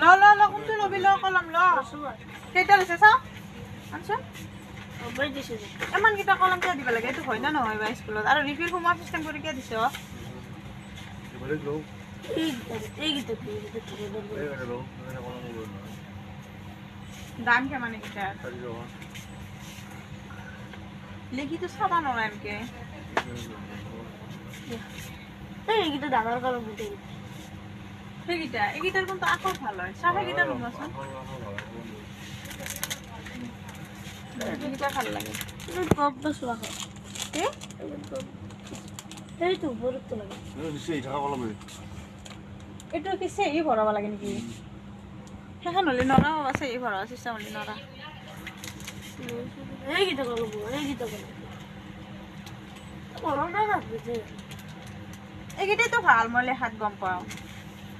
ল কোনটো লবি ল কলম ল কেইটা লৈছে চাও আনছো বৈ দিছে এমান কিটা কলম কিয় দিব লাগে এইটো হয় না নহয় বা স্কুলত আৰু ৰিফিল সোমোৱা চিষ্টেম কৰি কিয় দিছ এই গীত দাম কিমান এইকেইটা লেখিটো চাবা নোৱাৰা এনেকে এই গীত ডাঙৰ কলম গীত সেইকেইটা এইকেইটাৰ কিন্তু আখৰ ভাল হয় চাহ সেইকেইটা নোচোন এইকেইটা ভাল লাগে কপ বস্তু ৰাখ কি সেইটো বৰটো লাগে এইটো কি চেহি ভৰাব লাগে নেকি সেইখন হ'লে নৰা বাবা চেহি ভৰাব চেষ্টা হ'লে নৰা এই গীত কলম এই গীত কলম কলম না এইকেইটাইতো ভাল মই লেখাত গম পাওঁ